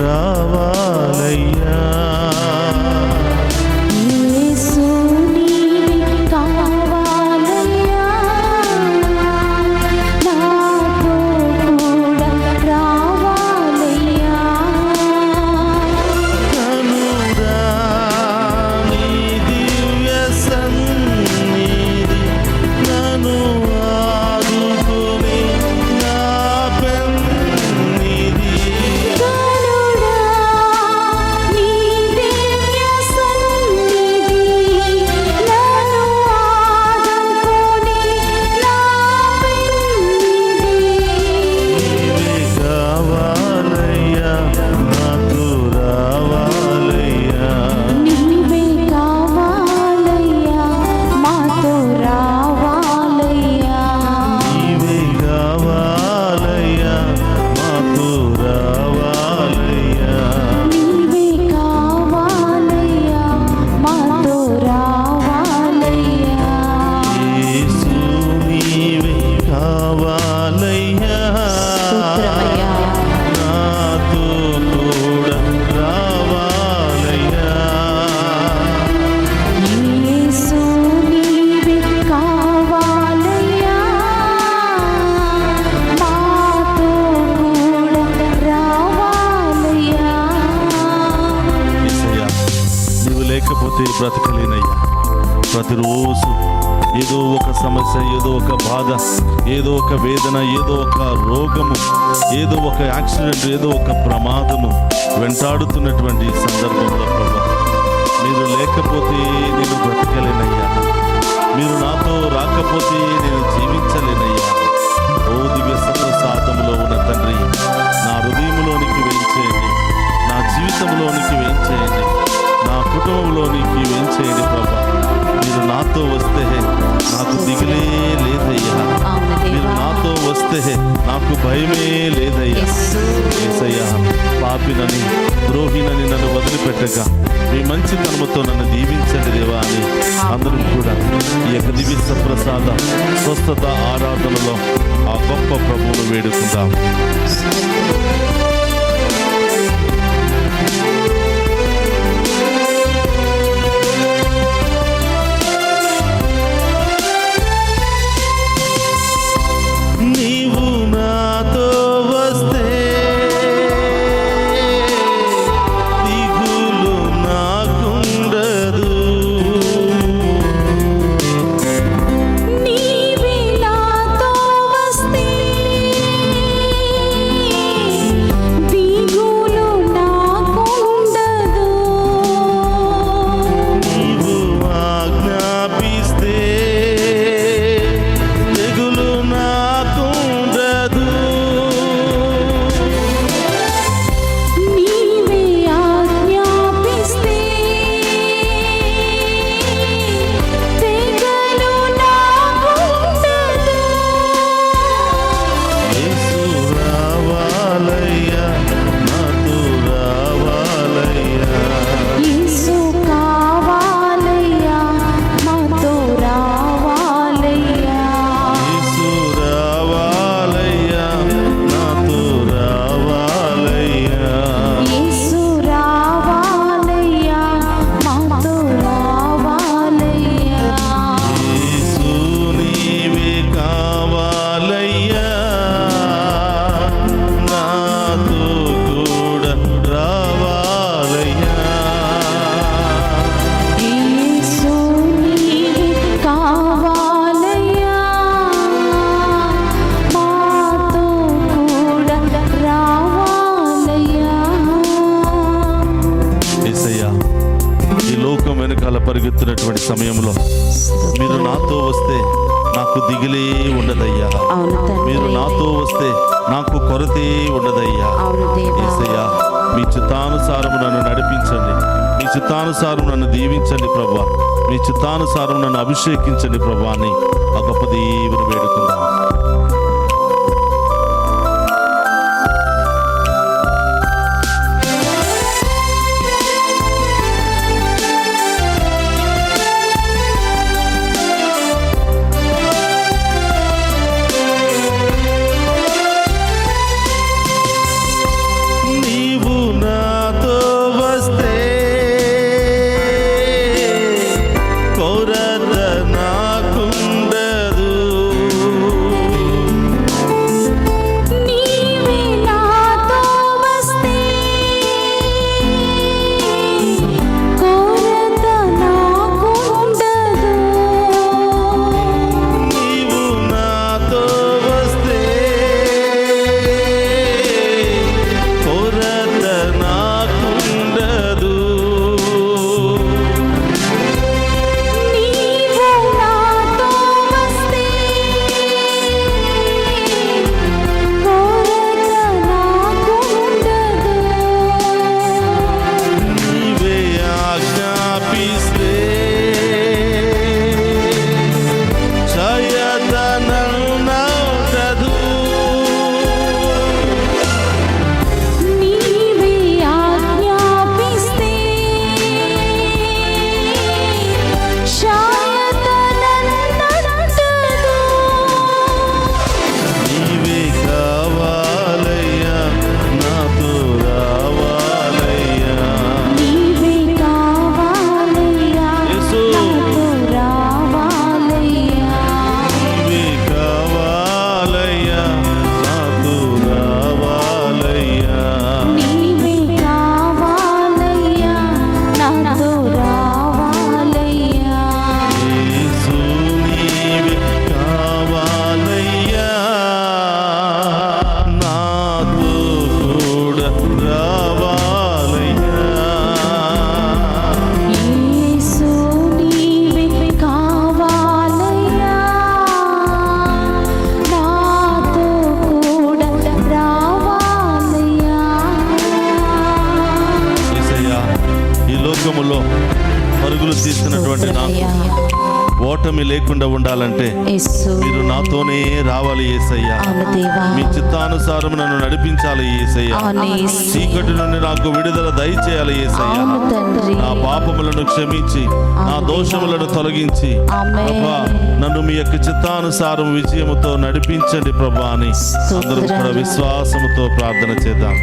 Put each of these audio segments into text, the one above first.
రావాలయ్యా. లేకపోతే బ్రతకలేనయ్యా. ప్రతిరోజు ఏదో ఒక సమస్య, ఏదో ఒక బాధ, ఏదో ఒక వేదన, ఏదో ఒక రోగము, ఏదో ఒక యాక్సిడెంట్, ఏదో ఒక ప్రమాదము వెంటాడుతున్నటువంటి సందర్భంలో ప్రభా, మీరు లేకపోతే నేను బ్రతకలేనయ్యా. మీరు నాతో రాకపోతే నేను జీవించలేనయ్యా. ఓ దివ్య సప్రసాదములో ఉన్న తండ్రి, నా హృదయంలోనికి వేయించేయండి, నా జీవితంలోనికి వేయించేయండి, నా కుటుంబంలోనికి వేయించేయండి ప్రభా. మీరు నాతో వస్తే నాకు దిగులే లేదయ్యా. మీరు నాతో వస్తే నాకు భయమే లేదయ్యా. యేసయ్యా, పాపినని ద్రోహినని నన్ను వదిలిపెట్టగా మీ మంచితనముతో నన్ను దీవించండి దేవా అని అందరం కూడా ఈ యొక్క దివ్య ప్రసాద స్వస్థత ఆరాధనలో ఆ గొప్ప ప్రభువును వేడుకుందాం. నీవు నాతో వస్తే దిగులు నాకుండదు. నీవే నాతో వస్తే దిగులు నాకుండదు. నీవు ఆజ్ఞాపిస్తే దిగులు నాకుండదు. నీవే ఆజ్ఞాపిస్తే తెగలు నాకుండదు. యేసు రావాలయ్యా, నాతో రావాలయ్యా. యేసు కావాలయ్యా, మాతో రావాలయ్యా. యేసు రావాలయ్యా, నాతో రావాలయ్యా. యేసు రావాలయ్యా, మాతో రావాలయ్యా. యేసు నీవే కావాలయ్యా, నాతో కూడా రావాలయ్యా. యేసు నీవే కావాలయ్యా, మాతో కూడా రావాలయ్యా. యేసయ్యా, ఈ లోకం వెనకాల పరిగెత్తున్నటువంటి సమయంలో మీరు నాతో వస్తే నాకు దిగులే ఉండదయ్యా. అవును తండ్రి. మీరు నాతో వస్తే నాకు కొరతే ఉండదయ్యా. అవును దేవా. యేసయ్యా, మీ చిత్తానుసారం నన్ను నడిపించండి, మీ చిత్తానుసారం నన్ను దీవించండి ప్రభా, మీ చిత్తానుసారం నన్ను అభిషేకించండి ప్రభా అని ఆ గొప్ప దేవుని వేడుకుందాం. నీవు నా మార్గములో పరుగులు తీసినటువంటి నాకు ఓటమి లేకుండా ఉండాలంటే మీరు నాతోనే రావాలి యేసయ్యా. మీ చిత్తానుసారం నన్ను నడిపించాలి యేసయ్యా. చీకటి నుండి నాకు విడుదల దయచేయాలి యేసయ్యా. నా పాపములను క్షమించి నా దోషములను తొలగించి ప్రభా నన్ను మీ యొక్క చిత్తానుసారం విజయముతో నడిపించండి ప్రభా అని అందరం కూడా విశ్వాసముతో ప్రార్థన చేద్దాం.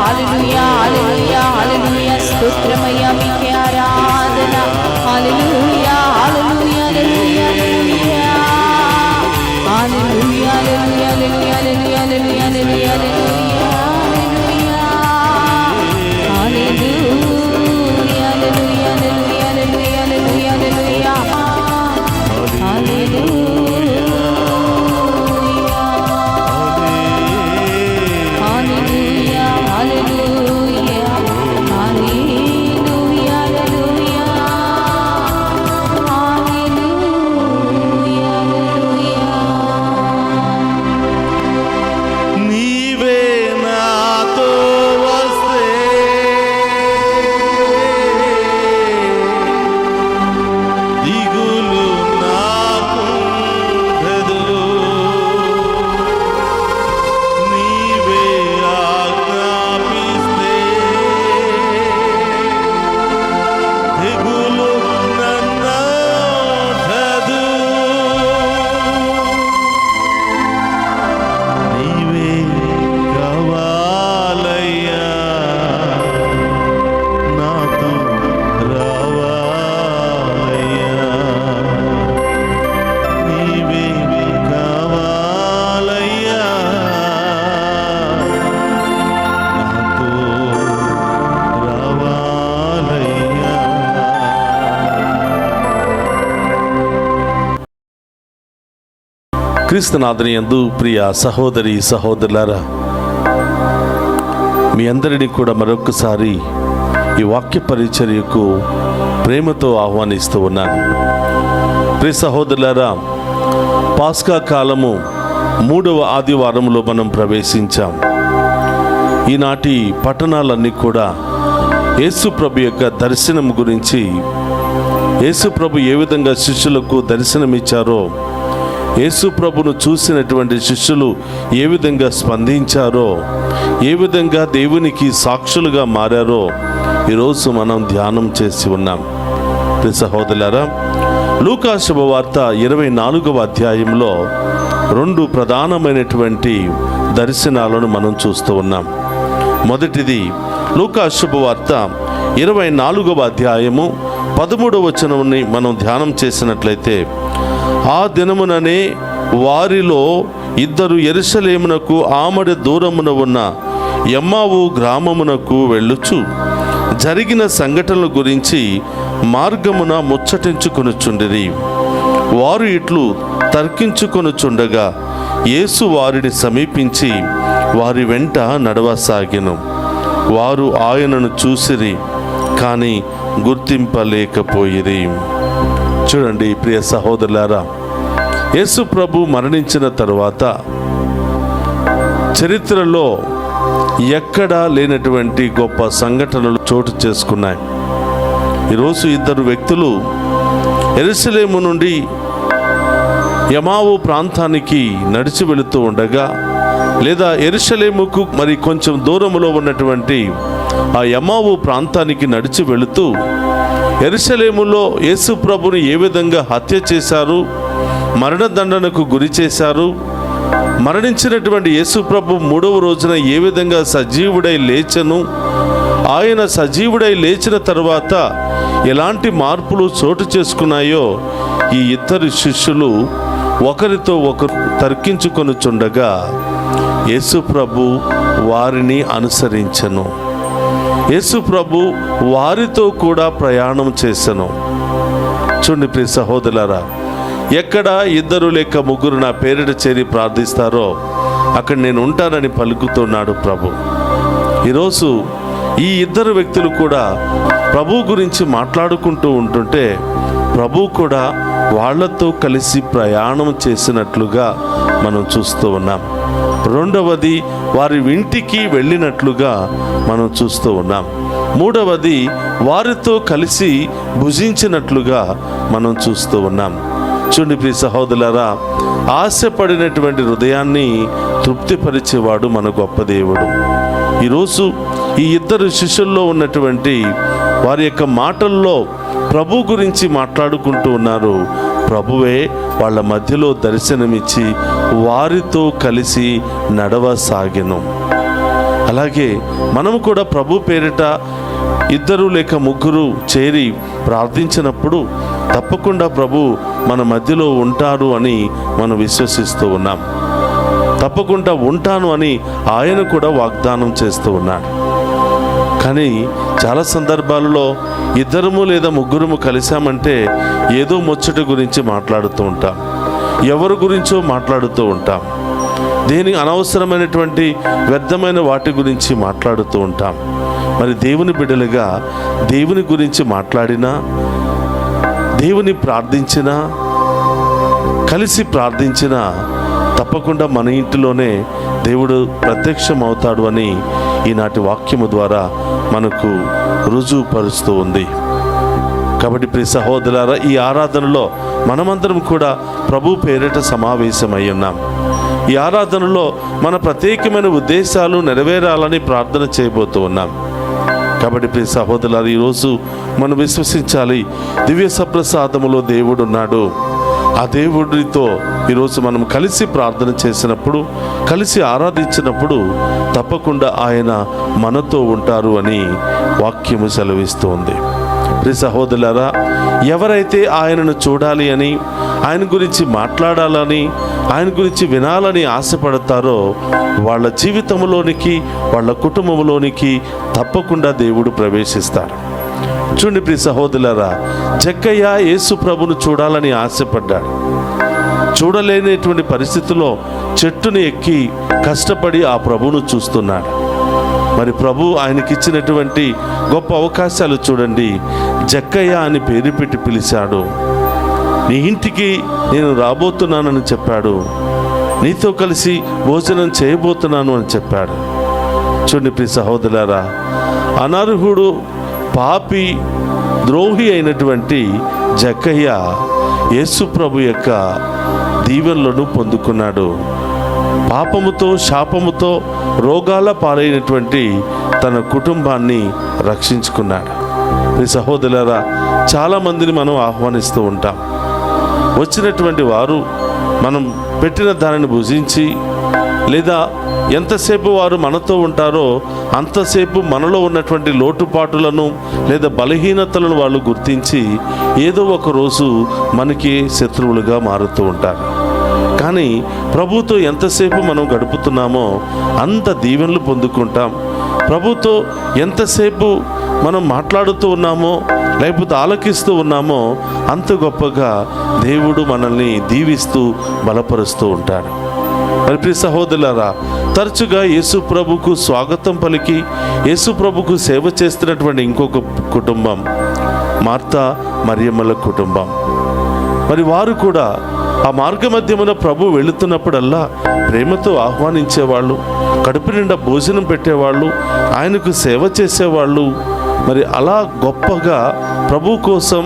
Hallelujah. స్తోత్రమయ్యా, మీకే ఆరాధన. హల్లెలూయా హల్లెలూయా హల్లెలూయా హల్లెలూయా హల్లెలూయా హల్లెలూయా హల్లెలూయా హల్లెలూయా హల్లెలూయా హల్లెలూయా హల్లెలూయా హల్లెలూయా క్రీస్తునాథుని యందు ప్రియ సహోదరి సహోదరులారా, మీ అందరినీ కూడా మరొకసారి ఈ వాక్య పరిచర్యకు ప్రేమతో ఆహ్వానిస్తూ ఉన్నాను. ప్రియ సహోదరులారా, పాస్కా కాలము 3వ ఆదివారంలో మనం ప్రవేశించాం. ఈనాటి పట్టణాలన్నీ కూడా యేసుప్రభు యొక్క దర్శనం గురించి, యేసుప్రభు ఏ విధంగా శిష్యులకు దర్శనమిచ్చారో, యేసుప్రభును చూసినటువంటి శిష్యులు ఏ విధంగా స్పందించారో, ఏ విధంగా దేవునికి సాక్షులుగా మారారో ఈరోజు మనం ధ్యానం చేసి ఉన్నాం. ప్రియ సహోదరులారా, లూకా శుభవార్త 24వ అధ్యాయంలో 2 ప్రధానమైనటువంటి దర్శనాలను మనం చూస్తూ ఉన్నాం. మొదటిది లూకా శుభవార్త 24వ అధ్యాయము 13వ వచనాన్ని మనం ధ్యానం చేసినట్లయితే, ఆ దినముననే వారిలో 2 యెరూషలేమునకు ఆమడ దూరమున ఉన్న ఎమ్మావు గ్రామమునకు వెళ్ళుచు జరిగిన సంఘటనల గురించి మార్గమున ముచ్చటించుకొనుచుండిరి. వారు ఇట్లు తర్కించుకొనుచుండగా యేసు వారిని సమీపించి వారి వెంట నడవసాగెను. వారు ఆయనను చూసిరి, కానీ గుర్తింపలేకపోయిరి. చూడండి ప్రియ సహోదరులారా, యేసు ప్రభు మరణించిన తరువాత చరిత్రలో ఎక్కడా లేనటువంటి గొప్ప సంఘటనలు చోటు చేసుకున్నాయి. ఈరోజు 2 వ్యక్తులు యెరూషలేము నుండి ఎమావు ప్రాంతానికి నడిచి వెళుతూ ఉండగా, లేదా యెరూషలేముకు మరి కొంచెం దూరంలో ఉన్నటువంటి ఆ ఎమావు ప్రాంతానికి నడిచి వెళుతూ యెరూషలేములో యేసు ప్రభుని ఏ విధంగా హత్య చేశారు, మరణదండనకు గురి చేశారు, మరణించినటువంటి యేసు ప్రభు 3వ రోజున ఏ విధంగా సజీవుడై లేచెను, ఆయన సజీవుడై లేచిన తర్వాత ఎలాంటి మార్పులు చోటు చేసుకున్నాయో ఈ 2 శిష్యులు ఒకరితో ఒకరు తర్కించుకొనుచుండగా యేసు ప్రభు వారిని అనుసరించెను. యేసు ప్రభు వారితో కూడా ప్రయాణం చేసెను. చూడండి ప్రియ సహోదరులారా, ఎక్కడ 2 లేక 3 నా పేరిట చేరి ప్రార్థిస్తారో అక్కడ నేను ఉంటానని పలుకుతున్నాడు ప్రభు. ఈరోజు ఈ 2 వ్యక్తులు కూడా ప్రభు గురించి మాట్లాడుకుంటూ ఉంటుంటే ప్రభు కూడా వాళ్లతో కలిసి ప్రయాణం చేసినట్లుగా మనం చూస్తూ ఉన్నాం. రెండవది వారి ఇంటికి వెళ్ళినట్లుగా మనం చూస్తూ ఉన్నాం. మూడవది వారితో కలిసి భుజించినట్లుగా మనం చూస్తూ ఉన్నాం. చూడండి ప్రియ సహోదరులారా, ఆశపడినటువంటి హృదయాన్ని తృప్తిపరిచేవాడు మన గొప్ప దేవుడు. ఈరోజు ఈ 2 శిష్యుల్లో ఉన్నటువంటి వారి యొక్క మాటల్లో ప్రభు గురించి మాట్లాడుకుంటూ ఉన్నారు. ప్రభువే వాళ్ళ మధ్యలో దర్శనమిచ్చి వారితో కలిసి నడవసాగెను. అలాగే మనము కూడా ప్రభు పేరిట 2 లేక 3 చేరి ప్రార్థించినప్పుడు తప్పకుండా ప్రభు మన మధ్యలో ఉంటారు అని మనం విశ్వసిస్తూ ఉన్నాం. తప్పకుండా ఉంటాను అని ఆయన కూడా వాగ్దానం చేస్తూ ఉన్నాడు. కానీ చాలా సందర్భాలలో 2 లేదా 3 కలిసామంటే ఏదో ముచ్చట గురించి మాట్లాడుతూ ఉంటాం, ఎవరి గురించో మాట్లాడుతూ ఉంటాం, దేని అనవసరమైనటువంటి వ్యర్థమైన వాటి గురించి మాట్లాడుతూ ఉంటాం. మరి దేవుని బిడ్డలుగా దేవుని గురించి మాట్లాడినా, దేవుని ప్రార్థించినా, కలిసి ప్రార్థించినా తప్పకుండా మన ఇంటిలోనే దేవుడు ప్రత్యక్షమవుతాడు అని ఈనాటి వాక్యము ద్వారా మనకు రుజువుపరుస్తూ ఉంది. కాబట్టి ప్రియ సహోదరులారా, ఈ ఆరాధనలో మనమందరం కూడా ప్రభు పేరిట సమావేశమై ఉన్నాం. ఈ ఆరాధనలో మన ప్రత్యేకమైన ఉద్దేశాలు నెరవేరాలని ప్రార్థన చేయబోతూ ఉన్నాం. కాబట్టి ప్రియ సహోదరులారా, ఈరోజు మనం విశ్వసించాలి, దివ్య సప్రసాదములో దేవుడు ఉన్నాడు. ఆ దేవుడితో ఈరోజు మనం కలిసి ప్రార్థన చేసినప్పుడు, కలిసి ఆరాధించినప్పుడు తప్పకుండా ఆయన మనతో ఉంటారు అని వాక్యము సెలవిస్తూ ఉంది. ప్రియ సహోదరులారా, ఎవరైతే ఆయనను చూడాలి అని, ఆయన గురించి మాట్లాడాలని, ఆయన గురించి వినాలని ఆశపడతారో వాళ్ళ జీవితంలోనికి, వాళ్ళ కుటుంబంలోనికి తప్పకుండా దేవుడు ప్రవేశిస్తాడు. చూడండి ప్రియ సహోదరులారా, జక్కయ్య యేసు ప్రభును చూడాలని ఆశపడ్డాడు. చూడలేనటువంటి పరిస్థితిలో చెట్టుని ఎక్కి కష్టపడి ఆ ప్రభువును చూస్తున్నాడు. మరి ప్రభు ఆయనకిచ్చినటువంటి గొప్ప అవకాశాలు చూడండి. జక్కయ్య అని పేరు పెట్టి పిలిచాడు. నీ ఇంటికి నేను రాబోతున్నానని చెప్పాడు. నీతో కలిసి భోజనం చేయబోతున్నాను అని చెప్పాడు. చూడండి ప్రియ సహోదరులారా, అనర్హుడు, పాపి, ద్రోహి అయినటువంటి జక్కయ్య యేసు ప్రభు యొక్క దీవెనలను పొందుకున్నాడు. పాపముతో, శాపముతో, రోగాల పాలైనటువంటి తన కుటుంబాన్ని రక్షించుకున్నాడు. ఈ సహోదరులారా, చాలామందిని మనం ఆహ్వానిస్తూ ఉంటాం. వచ్చినటువంటి వారు మనం పెట్టిన దానిని భుజించి, లేదా ఎంతసేపు వారు మనతో ఉంటారో అంతసేపు మనలో ఉన్నటువంటి లోటుపాటులను లేదా బలహీనతలను వాళ్ళు గుర్తించి ఏదో ఒక రోజు మనకి శత్రువులుగా మారుతూ ఉంటారు. కానీ ప్రభుతో ఎంతసేపు మనం గడుపుతున్నామో అంత దీవెనలు పొందుకుంటాం. ప్రభుతో ఎంతసేపు మనం మాట్లాడుతూ ఉన్నామో లేకపోతే ఆలకిస్తూ ఉన్నామో అంత గొప్పగా దేవుడు మనల్ని దీవిస్తూ బలపరుస్తూ ఉంటాడు. మరి ప్రియ సహోదరులారా, తరచుగా యేసు ప్రభుకు స్వాగతం పలికి యేసు ప్రభుకు సేవ చేస్తున్నటువంటి ఇంకొక కుటుంబం మార్తా మరియమ్మల కుటుంబం. మరి వారు కూడా ఆ మార్గ మధ్యమున ప్రభు వెళుతున్నప్పుడల్లా ప్రేమతో ఆహ్వానించేవాళ్ళు, కడుపు నిండా భోజనం పెట్టేవాళ్ళు, ఆయనకు సేవ చేసేవాళ్ళు. మరి అలా గొప్పగా ప్రభు కోసం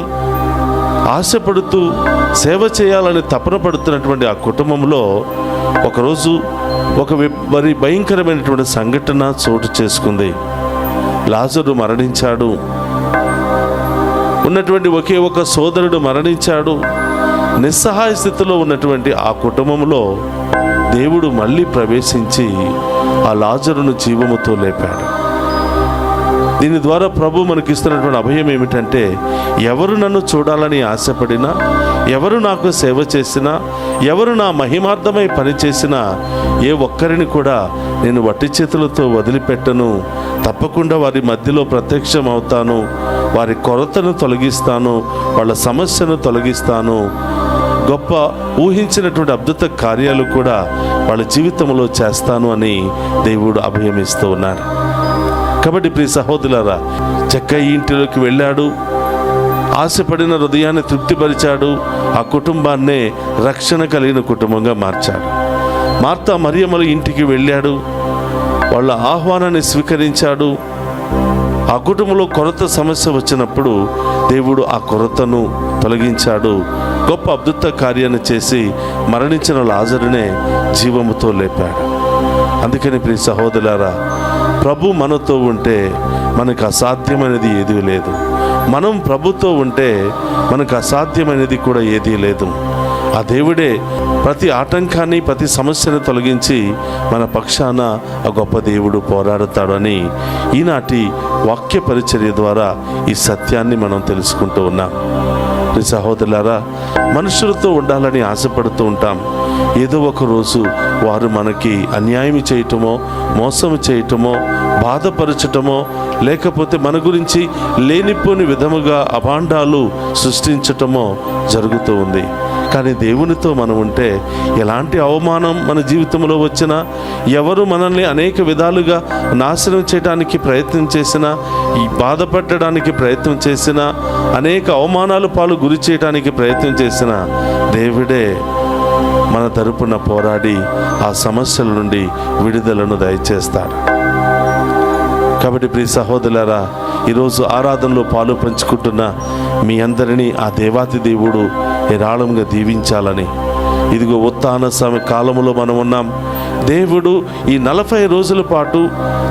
ఆశపడుతూ సేవ చేయాలని తపన పడుతున్నటువంటి ఆ కుటుంబంలో ఒకరోజు మరి భయంకరమైనటువంటి సంఘటన చోటు చేసుకుంది. లాజరు మరణించాడు. ఉన్నటువంటి ఒకే ఒక సోదరుడు మరణించాడు. నిస్సహాయ స్థితిలో ఉన్నటువంటి ఆ కుటుంబంలో దేవుడు మళ్ళీ ప్రవేశించి ఆ లాజరును జీవముతో లేపాడు. దీని ద్వారా ప్రభు మనకిస్తున్నటువంటి అభయం ఏమిటంటే, ఎవరు నన్ను చూడాలని ఆశపడినా, ఎవరు నాకు సేవ చేసినా, ఎవరు నా మహిమార్థమై పనిచేసినా ఏ ఒక్కరిని కూడా నేను వట్టి చేతులతో వదిలిపెట్టను. తప్పకుండా వారి మధ్యలో ప్రత్యక్షం అవుతాను. వారి కొరతను తొలగిస్తాను, వాళ్ళ సమస్యను తొలగిస్తాను. గొప్ప ఊహించినటువంటి అద్భుత కార్యాలు కూడా వాళ్ళ జీవితంలో చేస్తాను అని దేవుడు అభయమిస్తూ ఉన్నాడు. కాబట్టి ప్రియ సహోదరులారా, జక్కయ్య ఇంటిలోకి వెళ్ళాడు. ఆశపడిన హృదయాన్ని తృప్తిపరిచాడు. ఆ కుటుంబాన్నే రక్షణ కలిగిన కుటుంబంగా మార్చాడు. మార్తా మరియమ్మల ఇంటికి వెళ్ళాడు. వాళ్ళ ఆహ్వానాన్ని స్వీకరించాడు. ఆ కుటుంబంలో కొరత సమస్య వచ్చినప్పుడు దేవుడు ఆ కొరతను తొలగించాడు. గొప్ప అద్భుత కార్యాన్ని చేసి మరణించిన లాజరునే జీవముతో లేపాడు. అందుకని ప్రియ సహోదరులారా, ప్రభు మనతో ఉంటే మనకు అసాధ్యమైనది ఏదీ లేదు. మనం ప్రభుతో ఉంటే మనకు అసాధ్యమైనది కూడా ఏదీ లేదు. ఆ దేవుడే ప్రతి ఆటంకాన్ని, ప్రతి సమస్యను తొలగించి మన పక్షాన ఆ గొప్ప దేవుడు పోరాడుతాడని ఈనాటి వాక్య పరిచర్య ద్వారా ఈ సత్యాన్ని మనం తెలుసుకుంటూ ఉన్నాం. సహోదరులారా, మనుషులతో ఉండాలని ఆశపడుతూ ఉంటాం. ఏదో ఒక రోజు వారు మనకి అన్యాయం చేయటమో, మోసం చేయటమో, బాధపరచటమో, లేకపోతే మన గురించి లేనిపోని విధముగా అభాండాలు సృష్టించటమో జరుగుతూ ఉంది. కానీ దేవునితో మనం ఉంటే ఎలాంటి అవమానం మన జీవితంలో వచ్చినా, ఎవరు మనల్ని అనేక విధాలుగా నాశనం చేయడానికి ప్రయత్నం చేసినా, ఈ బాధపెట్టడానికి ప్రయత్నం చేసినా, అనేక అవమానాల పాలు గురి చేయడానికి ప్రయత్నం చేసినా, దేవుడే మన తరపున పోరాడి ఆ సమస్యల నుండి విడుదలను దయచేస్తాడు. కాబట్టి ప్రియ సహోదరులారా, ఈరోజు ఆరాధనలో పాలు పంచుకుంటున్న మీ అందరినీ ఆ దేవాతి దేవుడు ఏరాళంగా దీవించాలని, ఇదిగో ఉత్థాన కాలంలో మనం ఉన్నాం. దేవుడు ఈ 40 రోజుల పాటు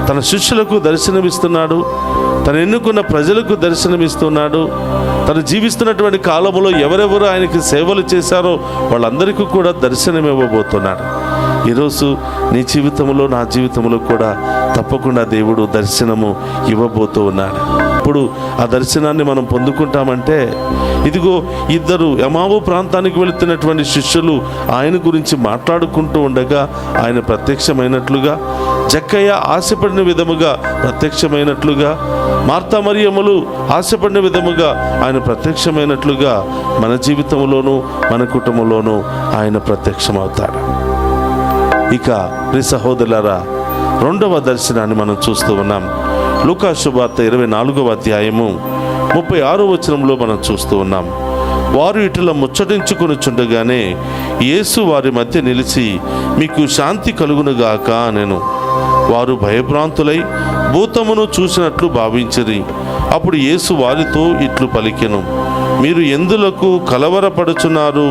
తన శిష్యులకు దర్శనమిస్తున్నాడు, తను ఎన్నుకున్న ప్రజలకు దర్శనమిస్తున్నాడు. తను జీవిస్తున్నటువంటి కాలంలో ఎవరెవరు ఆయనకి సేవలు చేశారో వాళ్ళందరికీ కూడా దర్శనమివ్వబోతున్నాడు. ఈరోజు నీ జీవితంలో, నా జీవితంలో కూడా తప్పకుండా దేవుడు దర్శనము ఇవ్వబోతూ ఉన్నాడు. ఇప్పుడు ఆ దర్శనాన్ని మనం పొందుకుంటామంటే, ఇదిగో ఇద్దరు ఎమావు ప్రాంతానికి వెళుతున్నటువంటి శిష్యులు ఆయన గురించి మాట్లాడుకుంటూ ఉండగా ఆయన ప్రత్యక్షమైనట్లుగా, జక్కయ్య ఆశపడిన విధముగా ప్రత్యక్షమైనట్లుగా, మార్తా మరియమ్మలు ఆశపడిన విధముగా ఆయన ప్రత్యక్షమైనట్లుగా మన జీవితంలోనూ మన కుటుంబంలోనూ ఆయన ప్రత్యక్షమవుతాడు. ఇక ప్రియ సహోదరులారా, 2వ దర్శనాన్ని మనం చూస్తూ ఉన్నాం. లూకా శుభవార్త 24వ అధ్యాయము 36వ వచనంలో మనం చూస్తూ ఉన్నాం. వారు ఇటులా ముచ్చటించుకొనుచుండగానే యేసు వారి మధ్య నిలిచి, మీకు శాంతి కలుగునుగాక అనెను. వారు భయభ్రాంతులై భూతమును చూసినట్లు భావించిరి. అప్పుడు యేసు వారితో ఇట్లు పలికెను, మీరు ఎందులకు కలవరపడుచున్నారు?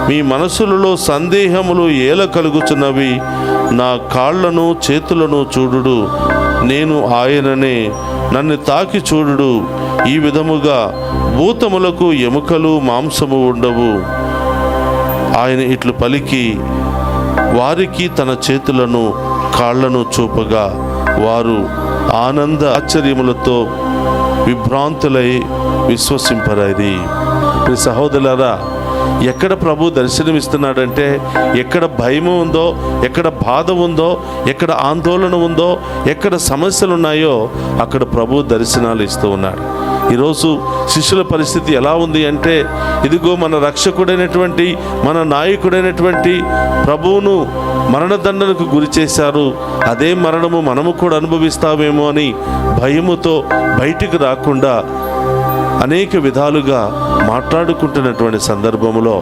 మీ మనసులలో సందేహములు ఏల కలుగుచున్నవి? నా కాళ్లను చేతులను చూడుడు, నేను ఆయననే, నన్ను తాకి చూడుడు. ఈ విధముగా భూతములకు ఎముకలు మాంసము ఉండవు. ఆయన ఇట్లు పలికి వారికి తన చేతులను కాళ్లను చూపగా వారు ఆనంద ఆశ్చర్యములతో విభ్రాంతులై విశ్వసింపరైరి. సహోదరులారా, ఎక్కడ ప్రభు దర్శనమిస్తున్నాడంటే, ఎక్కడ భయం ఉందో, ఎక్కడ బాధ ఉందో, ఎక్కడ ఆందోళన ఉందో, ఎక్కడ సమస్యలు ఉన్నాయో అక్కడ ప్రభు దర్శనాలు ఇస్తూ ఉన్నాడు. ఈరోజు శిష్యుల పరిస్థితి ఎలా ఉంది అంటే, ఇదిగో మన రక్షకుడైనటువంటి, మన నాయకుడైనటువంటి ప్రభువును మరణదండనకు గురి చేశారు, అదే మరణము మనము కూడా అనుభవిస్తామేమో అని భయముతో బయటికి రాకుండా అనేక విధాలుగా మాట్లాడుకుంటున్నటువంటి సందర్భంలో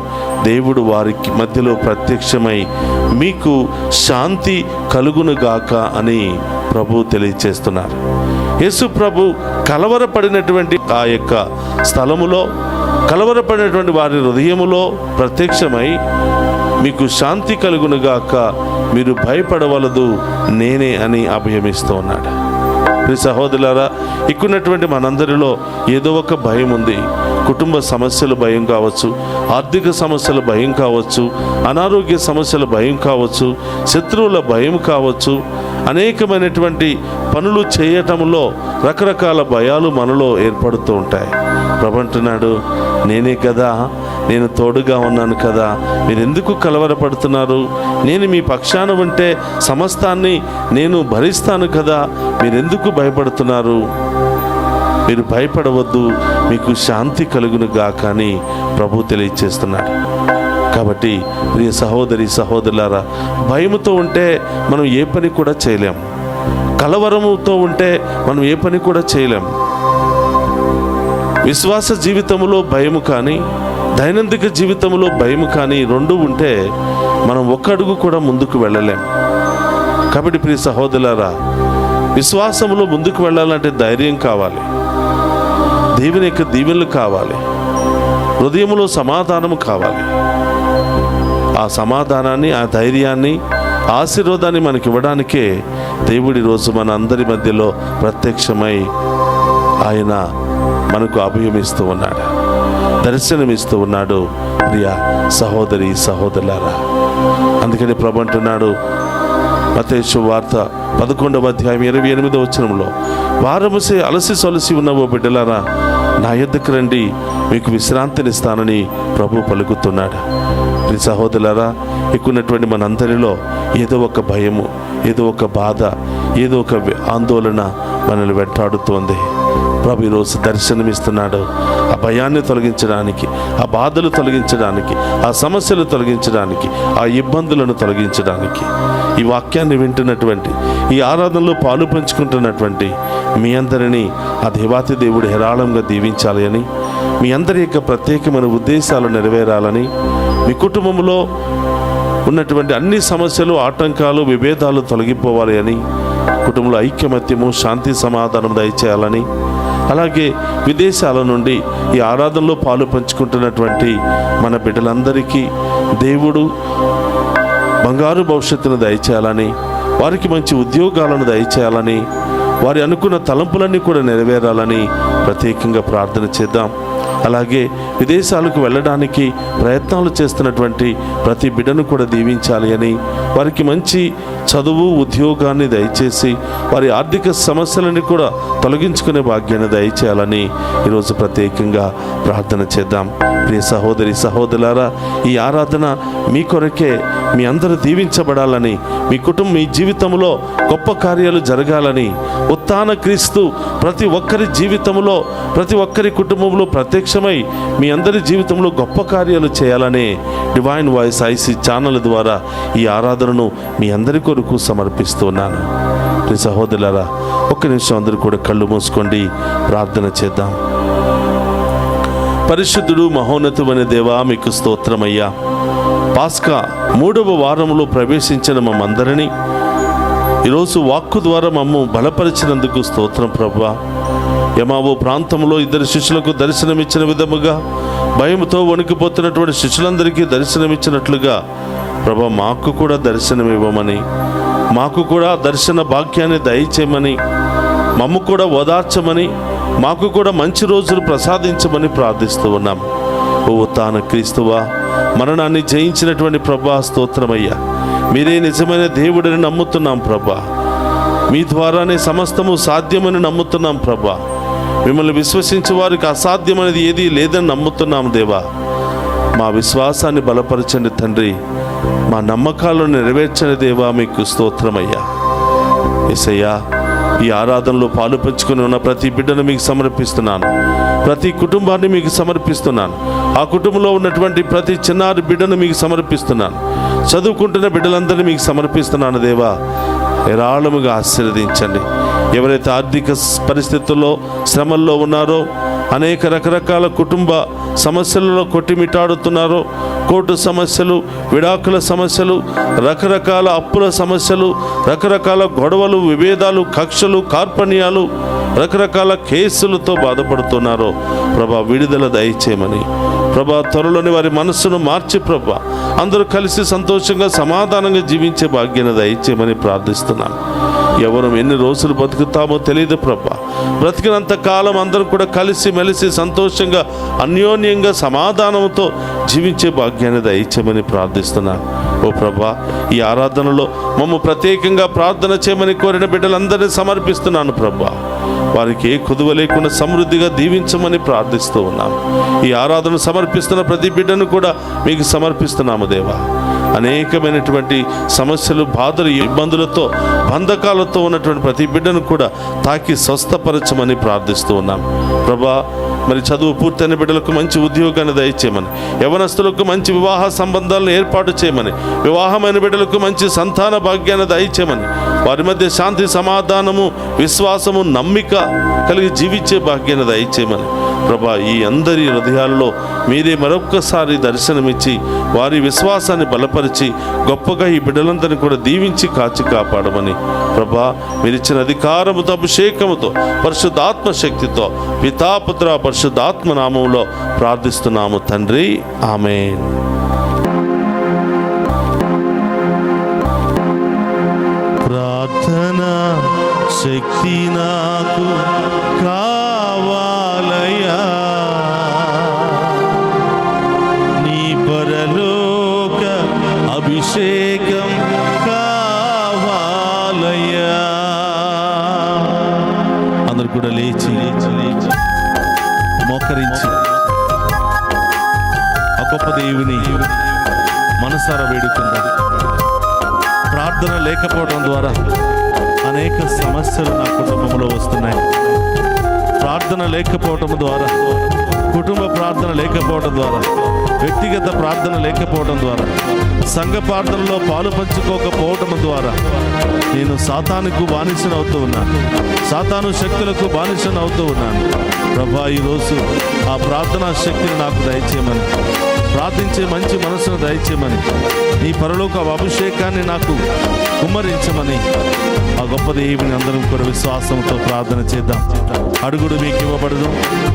దేవుడు వారికి మధ్యలో ప్రత్యక్షమై, మీకు శాంతి కలుగునుగాక అని ప్రభు తెలియచేస్తున్నారు. యేసు ప్రభు కలవరపడినటువంటి ఆ యొక్క స్థలములో, కలవరపడినటువంటి వారి హృదయములో ప్రత్యక్షమై, మీకు శాంతి కలుగునుగాక, మీరు భయపడవలదు, నేనే అని అభయమిస్తూ ఉన్నాడు. ప్రియ సహోదరులారా, ఇక్కున్నటువంటి మనందరిలో ఏదో ఒక భయం ఉంది. కుటుంబ సమస్యల భయం కావచ్చు, ఆర్థిక సమస్యల భయం కావచ్చు, అనారోగ్య సమస్యల భయం కావచ్చు, శత్రువుల భయం కావచ్చు, అనేకమైనటువంటి పనులు చేయటంలో రకరకాల భయాలు మనలో ఏర్పడుతూ ఉంటాయి. ప్రభు అంటున్నాడు, నేనే కదా, నేను తోడుగా ఉన్నాను కదా, మీరు ఎందుకు కలవరపడుతున్నారు? నేను మీ పక్షాన ఉంటే సమస్తాన్ని నేను భరిస్తాను కదా, మీరెందుకు భయపడుతున్నారు? మీరు భయపడవద్దు, మీకు శాంతి కలుగును గాక అని ప్రభు తెలియచేస్తున్నాడు. కాబట్టి ప్రియ సహోదరి సహోదరులారా, భయముతో ఉంటే మనం ఏ పని కూడా చేయలేం. కలవరముతో ఉంటే మనం ఏ పని కూడా చేయలేం. విశ్వాస జీవితంలో భయము కానీ, దైనందిక జీవితంలో భయము కానీ రెండు ఉంటే మనం ఒక్క అడుగు కూడా ముందుకు వెళ్ళలేం. కాబట్టి ప్రియ సహోదరులారా, విశ్వాసంలో ముందుకు వెళ్ళాలంటే ధైర్యం కావాలి, దేవుని యొక్క దీవెనలు కావాలి, హృదయంలో సమాధానము కావాలి. ఆ సమాధానాన్ని, ఆ ధైర్యాన్ని, ఆశీర్వాదాన్ని మనకి ఇవ్వడానికే దేవుడి రోజు మన అందరి మధ్యలో ప్రత్యక్షమై ఆయన మనకు అభయమిస్తూ ఉన్నాడు, దర్శనమిస్తూ ఉన్నాడు. ప్రియ సహోదరి సహోదరులారా, అందుకని ప్రభు అంటున్నాడు మత్తయి సువార్త 11వ అధ్యాయం 28వ వచనంలో, వారముసే అలసి సొలసి ఉన్నవో బిడ్డలారా, నా యొద్దకు రండి, మీకు విశ్రాంతినిస్తానని ప్రభు పలుకుతున్నాడు. ప్రియ సహోదరులారా, ఎక్కున్నటువంటి మనందరిలో ఏదో ఒక భయము, ఏదో ఒక బాధ, ఏదో ఒక ఆందోళన మనల్ని వెంటాడుతోంది. ప్రభు ఈరోజు దర్శనమిస్తున్నాడు. ఆ భయాన్ని తొలగించడానికి, ఆ బాధలు తొలగించడానికి, ఆ సమస్యలు తొలగించడానికి, ఆ ఇబ్బందులను తొలగించడానికి. ఈ వాక్యాన్ని వింటున్నటువంటి, ఈ ఆరాధనలో పాలు పంచుకుంటున్నటువంటి మీ అందరినీ ఆ దేవాతి దేవుడు హేరాళంగా దీవించాలి అని, మీ అందరి యొక్క ప్రత్యేకమైన ఉద్దేశాలు నెరవేరాలని, మీ కుటుంబంలో ఉన్నటువంటి అన్ని సమస్యలు, ఆటంకాలు, విభేదాలు తొలగిపోవాలి అని, కుటుంబంలో ఐక్యమత్యము, శాంతి, సమాధానం దయచేయాలని, అలాగే విదేశాల నుండి ఈ ఆరాధనలో పాలు పంచుకుంటున్నటువంటి మన బిడ్డలందరికీ దేవుడు బంగారు భవిష్యత్తును దయచేయాలని, వారికి మంచి ఉద్యోగాలను దయచేయాలని, వారి అనుకున్న తలంపులన్నీ కూడా నెరవేరాలని ప్రత్యేకంగా ప్రార్థన చేద్దాం. అలాగే విదేశాలకు వెళ్ళడానికి ప్రయత్నాలు చేస్తున్నటువంటి ప్రతి బిడ్డను కూడా దీవించాలి అని, వారికి మంచి చదువు, ఉద్యోగాన్ని దయచేసి వారి ఆర్థిక సమస్యలని కూడా తొలగించుకునే భాగ్యాన్ని దయచేయాలని ఈరోజు ప్రత్యేకంగా ప్రార్థన చేద్దాం. ప్రియ సహోదరి సహోదరులారా, ఈ ఆరాధన మీ కొరకే, మీ అందరూ దీవించబడాలని, మీ కుటుంబం, మీ జీవితంలో గొప్ప కార్యాలు జరగాలని, ఉత్థాన క్రీస్తు ప్రతి ఒక్కరి జీవితంలో, ప్రతి ఒక్కరి కుటుంబంలో ప్రత్యక్షమై మీ అందరి జీవితంలో గొప్ప కార్యాలు చేయాలనే డివైన్ వాయిస్ ఐసీ ఛానల్ ద్వారా ఈ ఆరాధనను మీ అందరి కొరకు సమర్పిస్తున్నాను. ప్రియ సహోదరులారా, ఒక్క నిమిషం అందరూ కూడా కళ్ళు మూసుకోండి, ప్రార్థన చేద్దాం. పరిశుద్ధుడు, మహోన్నతమైన దేవా, మీకు స్తోత్రమయ్యా. పాస్కా 3వ వారంలో ప్రవేశించిన మమ్మందరినీ ఈరోజు వాక్కు ద్వారా మమ్ము బలపరిచినందుకు స్తోత్రం ప్రభువా. యమావో ప్రాంతంలో 2 శిష్యులకు దర్శనమిచ్చిన విధముగా భయంతో వణికిపోతున్నటువంటి శిష్యులందరికీ దర్శనమిచ్చినట్లుగా ప్రభా, మాకు కూడా దర్శనమివ్వమని, మాకు కూడా దర్శన భాగ్యాన్ని దయచేయమని, మమ్ము కూడా ఓదార్చమని, మాకు కూడా మంచి రోజులు ప్రసాదించమని ప్రార్థిస్తూ ఉన్నాం. ఓ ఉత్థాన క్రీస్తువా, మరణాన్ని జయించినటువంటి ప్రభా స్తోత్రమయ్యా. మీరే నిజమైన దేవుడిని నమ్ముతున్నాం ప్రభా. మీ ద్వారానే సమస్తము సాధ్యమని నమ్ముతున్నాం ప్రభా. మిమ్మల్ని విశ్వసించే వారికి అసాధ్యమైనది ఏదీ లేదని నమ్ముతున్నాం దేవా. మా విశ్వాసాన్ని బలపరచండి తండ్రి, మా నమ్మకాలను నెరవేర్చని దేవా, మీకు స్తోత్రమయ్యా. యేసయ్యా, ఈ ఆరాధనలో పాలు పంచుకొని ఉన్న ప్రతి బిడ్డను మీకు సమర్పిస్తున్నాను. ప్రతి కుటుంబాన్ని మీకు సమర్పిస్తున్నాను. ఆ కుటుంబంలో ఉన్నటువంటి ప్రతి చిన్నారి బిడ్డను మీకు సమర్పిస్తున్నాను. చదువుకుంటున్న బిడ్డలందరినీ మీకు సమర్పిస్తున్నాను దేవా. ఏరాళముగా ఆశీర్వదించండి. ఎవరైతే ఆర్థిక పరిస్థితుల్లో, శ్రమల్లో ఉన్నారో, అనేక రకరకాల కుటుంబ సమస్యలలో కొట్టిమిట్టాడుతున్నారో, కోర్టు సమస్యలు, విడాకుల సమస్యలు, రకరకాల అప్పుల సమస్యలు, రకరకాల గొడవలు, విభేదాలు, కక్షలు, కార్పణ్యాలు, రకరకాల కేసులతో బాధపడుతున్నారో ప్రభా, విడుదల దయచేయమని ప్రభా, త్వరలోని వారి మనస్సును మార్చి ప్రభా, అందరూ కలిసి సంతోషంగా సమాధానంగా జీవించే భాగ్యాన్ని దయచేయమని ప్రార్థిస్తున్నాను. ఎవరు ఎన్ని రోజులు బతుకుతామో తెలియదు ప్రభా. బ్రతికినంత కాలం అందరూ కూడా కలిసి మెలిసి సంతోషంగా అన్యోన్యంగా సమాధానంతో జీవించే భాగ్యాన్ని దయచేయమని ప్రార్థిస్తున్నాను. ఓ ప్రభా, ఈ ఆరాధనలో మమ్మ ప్రత్యేకంగా ప్రార్థన చేయమని కోరిన బిడ్డలందరినీ సమర్పిస్తున్నాను ప్రభా. వారికి ఏ కొదువ లేకుండా సమృద్ధిగా దీవించమని ప్రార్థిస్తూ ఉన్నాము. ఈ ఆరాధన సమర్పిస్తున్న ప్రతి బిడ్డను కూడా మీకు సమర్పిస్తున్నాము దేవా. అనేకమైనటువంటి సమస్యలు, బాధలు, ఇబ్బందులతో, బంధకాలతో ఉన్నటువంటి ప్రతి బిడ్డను కూడా తాకి స్వస్థపరచమని ప్రార్థిస్తూ ఉన్నాం ప్రభా. మరి చదువు పూర్తయిన బిడ్డలకు మంచి ఉద్యోగాన్ని దయచేయమని, యవనస్తులకు మంచి వివాహ సంబంధాలను ఏర్పాటు చేయమని, వివాహమైన బిడ్డలకు మంచి సంతాన భాగ్యాన్ని దయచేయమని, వారి మధ్య శాంతి, సమాధానము, విశ్వాసము, నమ్మిక కలిగి జీవించే భాగ్యాన్ని దయచేయమని ప్రభా. ఈ అందరి హృదయాల్లో మీరే మరొక్కసారి దర్శనమిచ్చి వారి విశ్వాసాన్ని బలపరిచి గొప్పగా ఈ బిడ్డలందరినీ కూడా దీవించి కాచి కాపాడమని ప్రభా, మీరిచ్చిన అధికారముతో, అభిషేకముతో, పరిశుద్ధాత్మ శక్తితో, పితాపుత్ర పరిశుద్ధాత్మ నామములో ప్రార్థిస్తున్నాము తండ్రి, ఆమేన్. ప్రార్థన శక్తి నాకు కావాలయా, నీ పరలోక అభిషేకము అభిషేకం కావాలయ్యా. అందరు కూడా లేచి లేచి లేచి మోకరించి ఆ గొప్ప దేవుని మనసారా వేడుకుందాం. ప్రార్థన లేకపోవడం ద్వారా అనేక సమస్యలు నా కుటుంబంలో వస్తున్నాయి. ప్రార్థన లేకపోవటం ద్వారా, కుటుంబ ప్రార్థన లేకపోవడం ద్వారా, వ్యక్తిగత ప్రార్థన లేకపోవడం ద్వారా, సంఘ ప్రార్థనలో పాలు పంచుకోకపోవటం ద్వారా నేను సాతానుకు బానిసనవుతూ ఉన్నాను. సాతాను శక్తులకు బానిసనవుతూ ఉన్నాను. ప్రభా, ఈరోజు ఆ ప్రార్థనా శక్తిని నాకు దయచేయమని, ప్రార్థించే మంచి మనసును దయచేయమని, నీ పరలోక అభిషేకాన్ని నాకు కుమ్మరించమని ఆ గొప్ప దేవుని అందరం కూడా విశ్వాసంతో ప్రార్థన చేద్దాం. అడుగుడు మీకు ఇవ్వబడదు,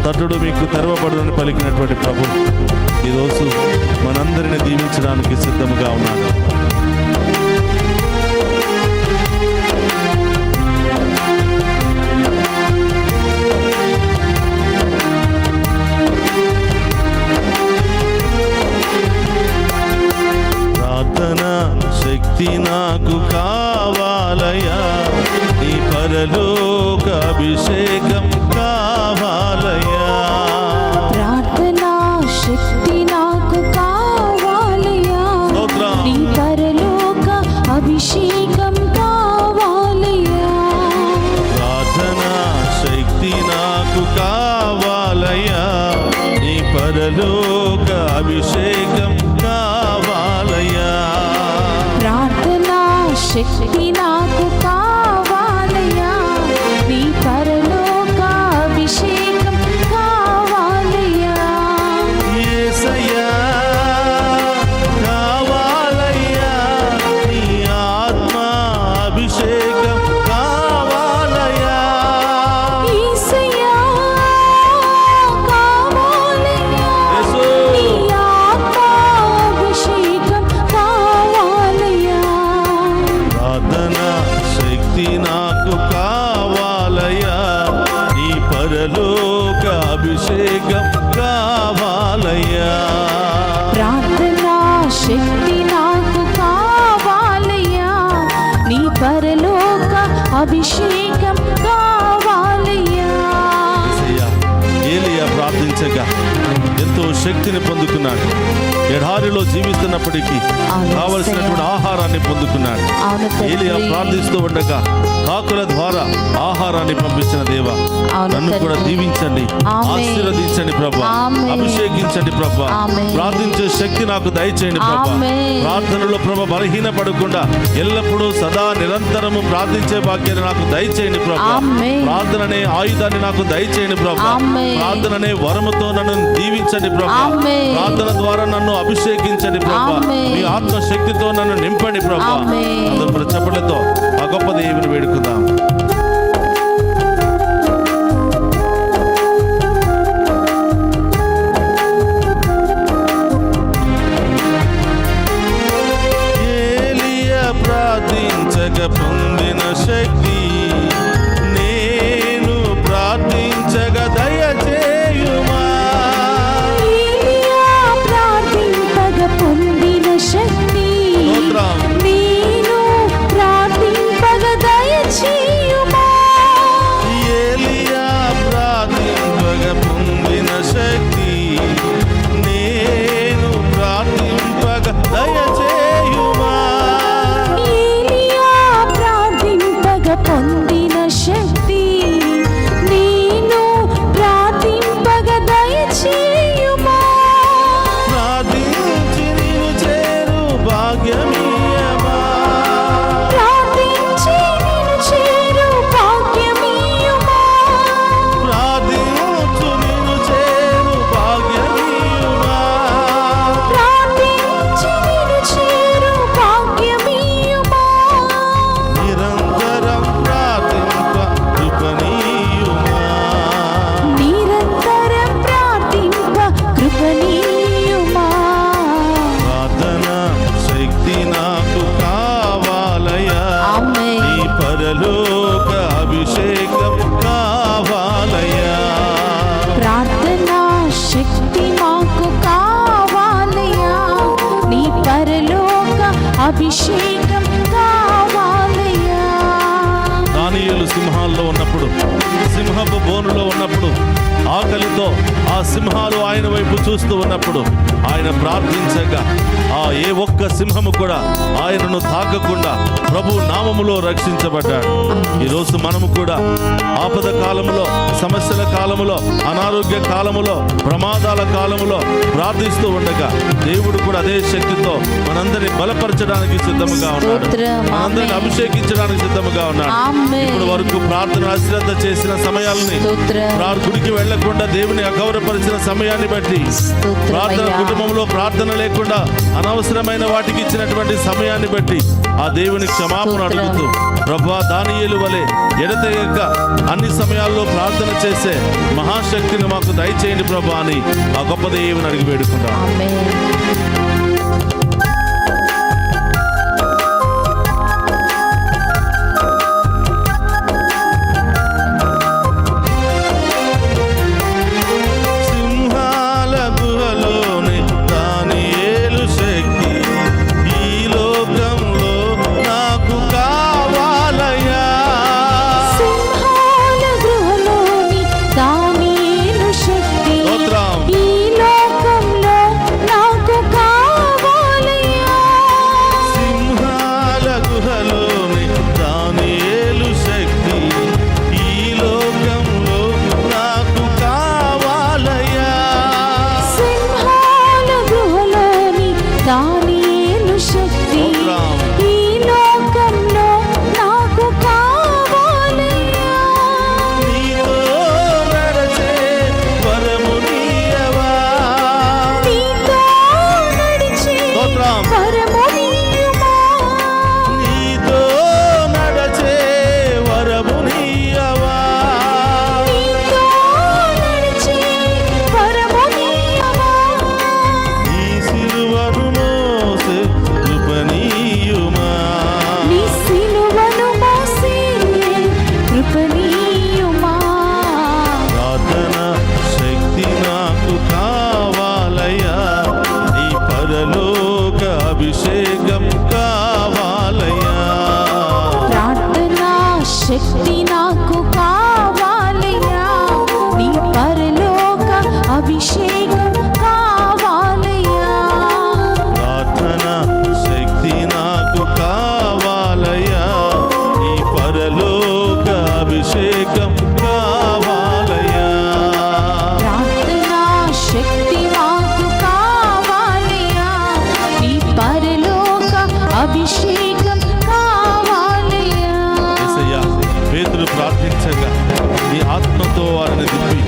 తట్టుడు మీకు తెరవబడదు అని పలికినటువంటి ప్రభు ఈరోజు మనందరిని దీవించడానికి సిద్ధముగా ఉన్నాడు. శక్తి నాకు కావాలయా, నీ పరలోక అభిషేకం కావాలయా. ప్రార్థనా శక్తి నాకు కావాలయా, నీ పరలోక అభిషేకం కావాలయా. ప్రార్థనా శక్తి నాకు కావాలయా, నీ పరలోక అభిషేకం కావాలయా. ప్రార్థనా శక్తి నాకు కావాలయా, నీ పరలోక అభిషేకం కావాలయా. యేసయ్యా కావాలయ్యా, నీ ఆత్మ అభిషేకం కావాలయ్యా. యేసయ్యా కావాలయ్యా, నీ ఆత్మ అభిషేకం కావాలయ్యా. ప్రార్థనా శక్తి నాకు కావాలయ్యా, నీ పరలోక అభిషేకం కావాలయ్యా. ప్రార్థనా శక్తి నాకు కావాలయ్యా, నీ పరలోక అభిషేకం కావాలయ్యా. ఏలియా ప్రార్థించగా ఎంతో శక్తిని పొందుకున్నాడు. ఎడారిలో జీవిస్తున్నప్పటికీ కావలసినటువంటి ఆహారాన్ని పొందుకున్నాడు. ఏలియా ప్రార్థిస్తూ ఉండగా కాకుల ద్వారా ఆహారాన్ని పంపించిన దేవా, నన్ను కూడా దీవించండి, ఆశీర్వదించండి ప్రభా, అభిషేకించండి ప్రభా. ప్రార్థించే శక్తి నాకు దయచేయండి ప్రభా. ప్రార్థనలో ప్రభా బలహీన పడకుండా ఎల్లప్పుడూ సదా నిరంతరము ప్రార్థించే భాగ్యాన్ని నాకు దయచేయండి ప్రభా. ప్రార్థననే ఆయుధాన్ని నాకు దయచేయండి ప్రభా. ప్రార్థననే వరముతో నన్ను దీవించండి ప్రభా. ప్రార్థన ద్వారా నన్ను అభిషేకించండి ప్రభా. మీ ఆత్మశక్తితో నన్ను నింపండి ప్రభా. అందరూ చప్పట్లతో ఆ గొప్ప దేవుని వేడుకుందాం. ఏలియా ప్రార్థించక పొందిన శక్తి నేను ప్రార్థించగా దయచేయుమా. ఏలియా ప్రార్థింపగా పొందిన శక్తి నేను ప్రార్థింపగా దయచేయుమా. ఏలియా ప్రార్థింపగా పొందిన శక్తి నేను ప్రార్థింపగా దయచేయుమా. ఏలియా ప్రార్థింపగా పొందిన శక్తి నేను ప్రార్థింపగా దయచేయుమా. ప్రార్థించి నీవు చేరు భాగ్యమీయమా. ప్రార్థించి నిన్ను చేరు భాగ్యమీయుమా. ప్రార్థించు నీవు చేరు భాగ్యమీయమా. ప్రార్థించి నిన్ను చేరు భాగ్యమీయుమా. నిరంతరం ప్రార్థింప అభిషేకం కావాలయ్యా. దానియేలు సింహాల్లో ఉన్నప్పుడు, సింహపు బోనులో ఉన్నప్పుడు, ఆకలితో ఆ సింహాలు ఆయన వైపు చూస్తూ ఉన్నప్పుడు ఆయన ప్రార్థించగా ఏ ఒక్క సింహము కూడా ఆయనను తాకకుండా ప్రభు నామములో రక్షించబడ్డాడు. ఈరోజు మనము కూడా ఆపద కాలములో, సమస్యల కాలములో, అనారోగ్య కాలములో, ప్రమాదాల కాలములో ప్రార్థిస్తూ ఉండగా దేవుడు కూడా అదే శక్తితో మనందరిని బలపరచడానికి సిద్ధముగా ఉన్నాడు, మనందరిని అభిషేకించడానికి సిద్ధముగా ఉన్నాడు. ఇప్పుడు వరకు ప్రార్థన అశ్రద్ధ చేసిన సమయాలని, గుడికి వెళ్లకుండా దేవుని అగౌరవపరిచిన సమయాన్ని బట్టి, ప్రార్థన కుటుంబంలో ప్రార్థన లేకుండా అనవసరమైన వాటికి ఇచ్చినటువంటి సమయాన్ని బట్టి ఆ దేవుని క్షమాపణ అడుగుతూ, ప్రభువా దానియేలు వలె ఎడతెగక అన్ని సమయాల్లో ప్రార్థన చేసే మహాశక్తిని మాకు దయచేయండి ప్రభువా అని ఆ గొప్ప దేవుని అడిగి వేడుకుంటాం. అభిషేకం కావాలయ్యా, ప్రార్థనా శక్తి నాకు కావాలయ్యా, నీ పరలోక అభిషేకం కావాలయ్యా. ప్రార్థనా శక్తి నాకు కావాలయ్యా, నీ పరలోక అభిషేకం కావాలయ్యా. ప్రార్థనా శక్తి నాకు కావాలయ్యా, నీ పరలోక అభిషేకం కావాలయ్యా. పేతురు ప్రార్థించగా నీ ఆత్మతో వారిని దిప్పి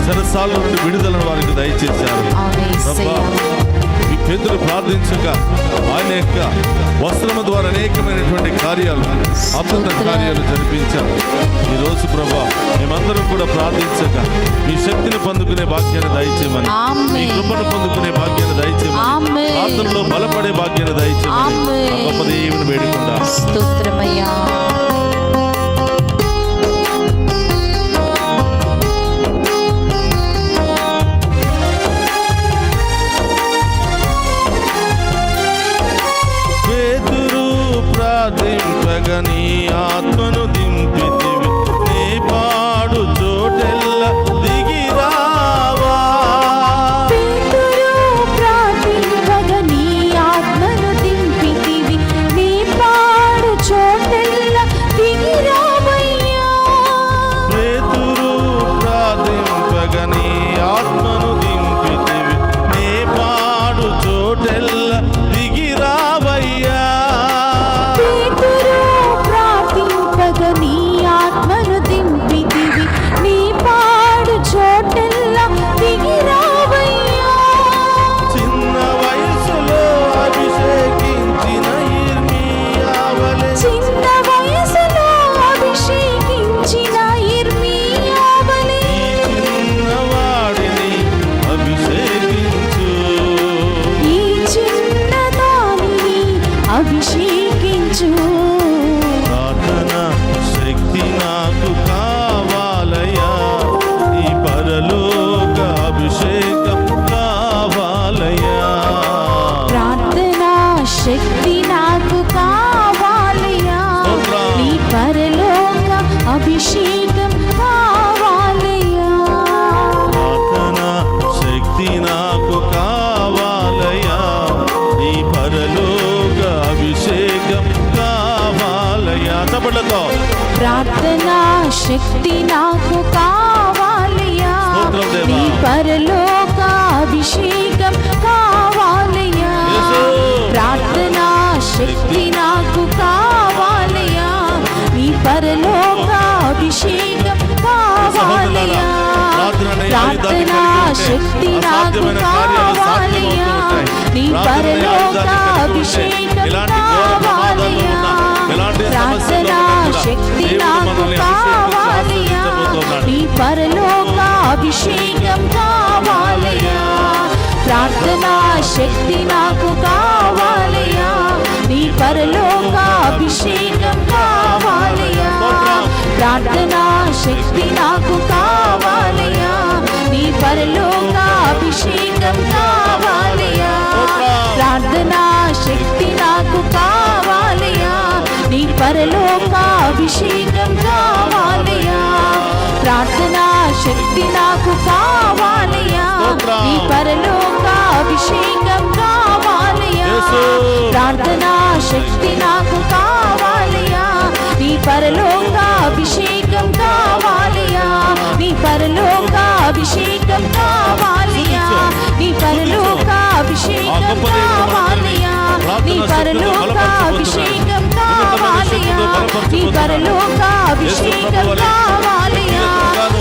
సరసాల నుండి విడుదలను వారికి దయచేశారు. ఈ పేతురు ప్రార్థించగా ఆయన యొక్క వస్త్రము ద్వారా అనేకమైనటువంటి కార్యాలు, అద్భుత కార్యాలు జరిపించారు. ఈరోజు ప్రభా మేమందరం కూడా ప్రార్థించగా మీ శక్తిని పొందుకునే భాగ్యాన్ని దయచేయమని, మీ కృపను పొందుకునే భాగ్యాన్ని దయచేయమని, ప్రార్థనలో బలపడే భాగ్యాన్ని దయచేయమని గొప్ప దేవుని వేడుకుందాం. స్తోత్రమయ్యా. ప్రార్థింపగా నీ ఆత్మను దింపితివి, నీ పాడు చోటెల్ల దిగిరావా. ప్రార్థింపగా నీ ఆత్మను దింపితివి, నీ పాడు చోటెల్ల ప్రార్థనా శక్తి నాకు కావాలయ్యా, స్తోత్రం దేవా. నీ పరలోక అభిషేకం కావాలయ్యా, ప్రార్థనా శక్తి నాకు కావాలయ్యా, నీ పరలోక అభిషేకం కావాలయ్యా, ప్రార్థనా శక్తి నాకు కావాలయ్యా, నీ పరలోక అభిషేకం కావాలయ్యా, ప్రార్థనా శక్తి నాకు కావాలయ్యా, నీ పరలోక అభిషేకం కావాలయ్యా, ప్రార్థనా శక్తి నాకు కావాలయ్యా, నీ పరలోక అభిషేకం కావాలయ్యా, ప్రార్థనా శక్తి నాకు కావాలయ్యా, నీ పరలోక అభిషేకం కావాలయ్యా, ప్రార్థనా శక్తి నాకు కావాలయ్యా, నీ పరలోక అభిషేకం కావాలయ్యా, ప్రార్థనా శక్తి నాకు కావాలయ్యా, నీ పరలోక అభిషేకం కావాలయ్యా, ప్రార్థనా శక్తి నాకు కావాలయ్యా, నీ పరలోక అభిషేకం కావాలయ్యా, నీ పరలోక అభిషేకం కావాలయ్యా, నీ పరలోక అభిషేకం కావాలయ్యా, నీ పరలోక అభిషేకం కావాలయ్యా, నీ పరలోక అభిషేకం కావాలయ్యా,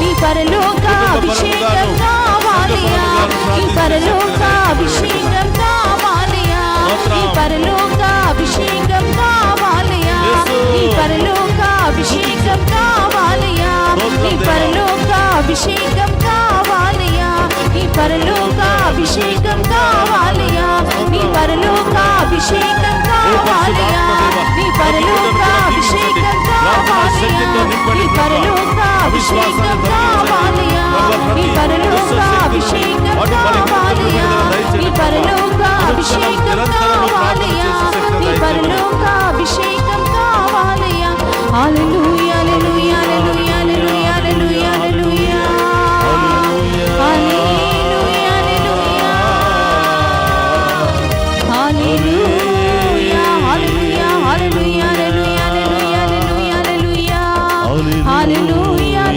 నీ పరలోక అభిషేకం కావాలయ్యా, నీ పరలోక అభిషేకం కావాలయ్యా, నీ పరలోక అభిషేకం కావాలయ్యా, నీ పరలోక అభిషేకం కావాలయ్యా, నీ పరలోక అభిషేకం కావాలయ్యా, నీ పరలోక అభిషేకం కావాలయ్యా, నీ పరలోక అభిషేకం కావాలయ్యా, నీ పరలోక అభిషేకం కావాలయ్యా, నీ పరలోక అభిషేకం కావాలయ్యా, నీ పరలోక అభిషేకం కావాలయ్యా, నీ పరలోక అభిషేకం కావాలయ్యా, నీ పరలోక అభిషేకం కావాలయ్యా. హల్లెలూయా హల్లెలూయా హల్లెలూయా హల్లెలూయా హల్లెలూయా హల్లెలూయా హల్లెలూయా హల్లెలూయా హల్లెలూయా హల్లెలూయా హల్లెలూయా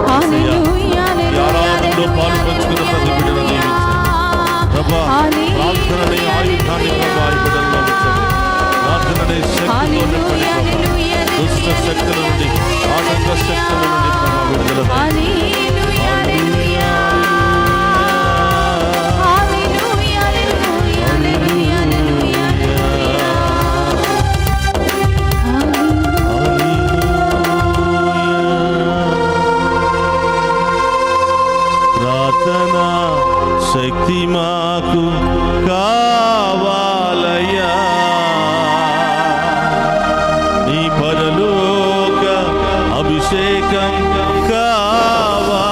హల్లెలూయా హల్లెలూయా ప్రార్థననే ఆయుధాన్ని ప్రభా ఈ బిడ్డల్లో ఉంచండి. ప్రార్థననే శక్తితో నింపండి ప్రభా. దుష్ట శక్తుల నుండి ఆటంక శక్తుల నుండి ప్రభా విడుదల ప్రార్థనా శక్తి మాకు కావాలయ్యా, నీ పరలోక అభిషేకం కావాలయ్యా.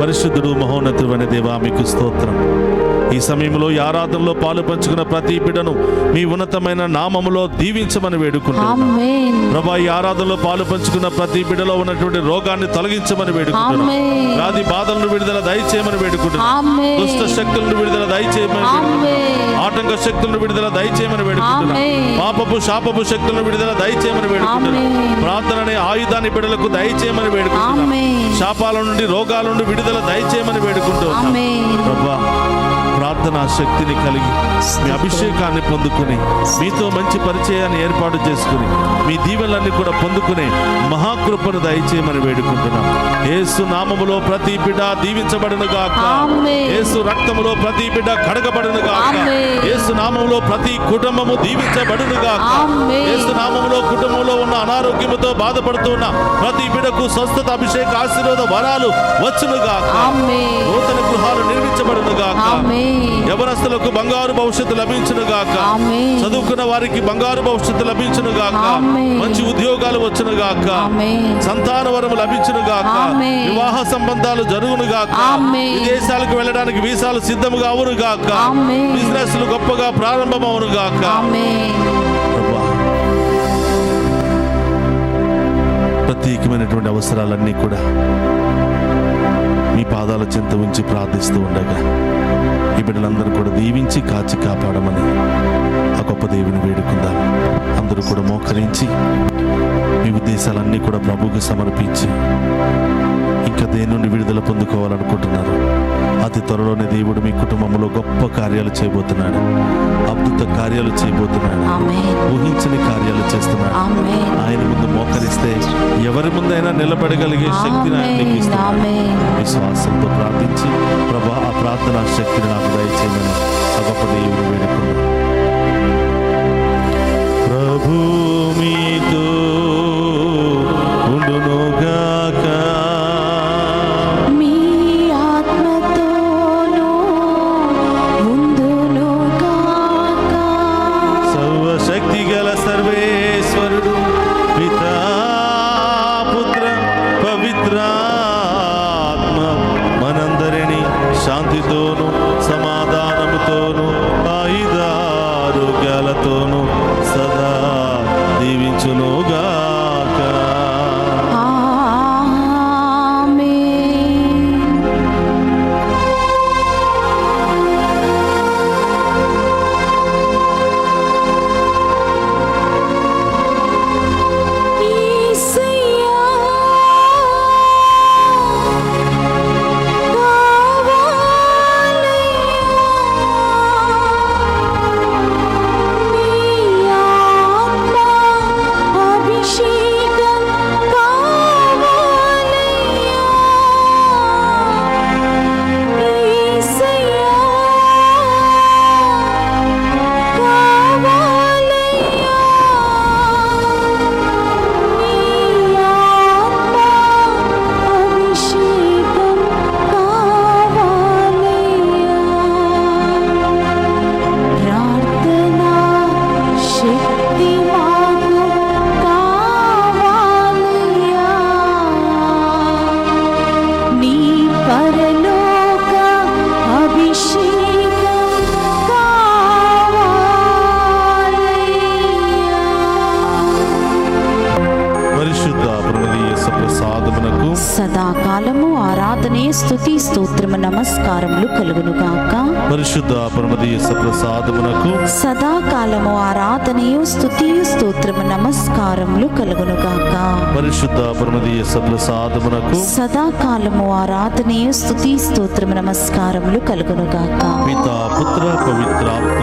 పరిశుద్ధుడు మహోన్నతుడైన దేవా మీకు స్తోత్రం. ఈ సమయంలో ఈ ఆరాధనలో పాలు పంచుకున్న ప్రతి బిడ్డను మీ ఉన్నతమైన నామములో దీవించమని వేడుకుంటున్నాను ప్రభా. ఈ ఆరాధనలో పాలు పంచుకున్న ప్రతి బిడ్డలో ఉన్నటువంటి రోగాన్ని తొలగించమని వేడుకుంటున్నాను. వ్యాధి బాధలను విడుదల దయచేయమని వేడుకుంటున్నాను. దుష్ట శక్తులను విడుదల దయచేయమని వేడుకుంటున్నాను. ఆటంక శక్తులను విడుదల దయచేయమని వేడుకుంటున్నాను. పాపపు శాపపు శక్తులను విడుదల దయచేయమని వేడుకుంటున్నాను. ప్రార్థన అనే ఆయుధాన్ని బిడ్డలకు దయచేయమని వేడుకుంటున్నాను. శాపాల నుండి రోగాల నుండి విడుదల దయచేయమని వేడుకుంటున్నాను ప్రభా. ప్రార్థనా శక్తిని కలిగి మీ అభిషేకాన్ని పొందుకుని మీతో మంచి పరిచయాన్ని ఏర్పాటు చేసుకుని మీ దీవెనలన్నీ కూడా పొందుకునే మహాకృపను దయచేయమని వేడుకుంటున్నాం. యేసు నామములో ప్రతి బిడ్డ దీవించబడును గాక. యేసు రక్తములో ప్రతి బిడ్డ కడగబడును గాక. యేసు నామములో ప్రతి కుటుంబము దీవించబడును గాక. యేసు నామములో కుటుంబంలో ఉన్న అనారోగ్యముతో బాధపడుతున్న ప్రతి బిడ్డకు స్వస్థత, అభిషేక, ఆశీర్వాద వరాలు వచ్చును గాక. నూతన గృహాలు నిర్మించబడును గాక. యవనస్తులకు బంగారు భవిష్యత్తు లభించును గాక. చదువుకున్న వారికి బంగారు భవిష్యత్తు లభించును గాక. మంచి ఉద్యోగాలు వచ్చును గాక. సంతాన వరము లభించును గాక. వివాహ సంబంధాలు జరుగును గాక. విదేశాలకు వెళ్ళడానికి వీసాలు సిద్ధముగా అవును గాక. బిజినెస్ గొప్పగా ప్రారంభం అవును గాక. ప్రత్యేకమైనటువంటి అవసరాలన్నీ కూడా మీ పాదాల చెంత ఉంచి ప్రార్థిస్తూ ఉండగా ఈ బిడ్డలందరూ కూడా దీవించి కాచి కాపాడమని ఆ గొప్ప దేవుని వేడుకుందాం. అందరూ కూడా మోకరించి మీ ఉద్దేశాలన్నీ కూడా ప్రభువుకి సమర్పించి ఇంకా దేని నుండి విడుదల పొందుకోవాలనుకుంటున్నారు. అతి త్వరలోనే దేవుడు మీ కుటుంబంలో గొప్ప కార్యాలు చేయబోతున్నాడు. అద్భుత కార్యాలు చేయబోతున్నాడు. ఊహించని కార్యాలు చేస్తున్నాడు. ఆయన ముందు మోకరిస్తే ఎవరి ముందైనా నిలబడగలిగే శక్తిని ఆయన నీకు ఇస్తున్నాడు. విశ్వాసంతో ప్రార్థించి ప్రభా ఆ ప్రార్థనా శక్తిని నాకు దయచేయమని ఆ గొప్ప దేవుని వేడుకున్నాను. ప్రభు మీతో ఉండునుగాక. మీ ఆత్మతోనూ ఉండునుగాక. సర్వశక్తి గల సర్వేశ్వరుడు పితా పుత్ర పవిత్రాత్మ మనందరినీ శాంతితోను సమాధానముతోను ఆయుధారోగ్యాలతోను సదా దీవించునుగాక. ఆమేన్. యేసయ్యా సదాకాలము ఆరాధనే స్తుతి స్తోత్రము నమస్కారములు కలుగునుగాక. పరిశుద్ధ పరమదీయ ప్రసాదమునకు సదాకాలము ఆరాధనయు స్తుతియు స్తోత్రము నమస్కారములు కలుగునుగాక. పరిశుద్ధ పరమదీయ ప్రసాదమునకు సదాకాలము ఆరాధనయు స్తుతి స్తోత్రము నమస్కారములు కలుగునుగాక. పితా పుత్ర పవిత్రాత్మ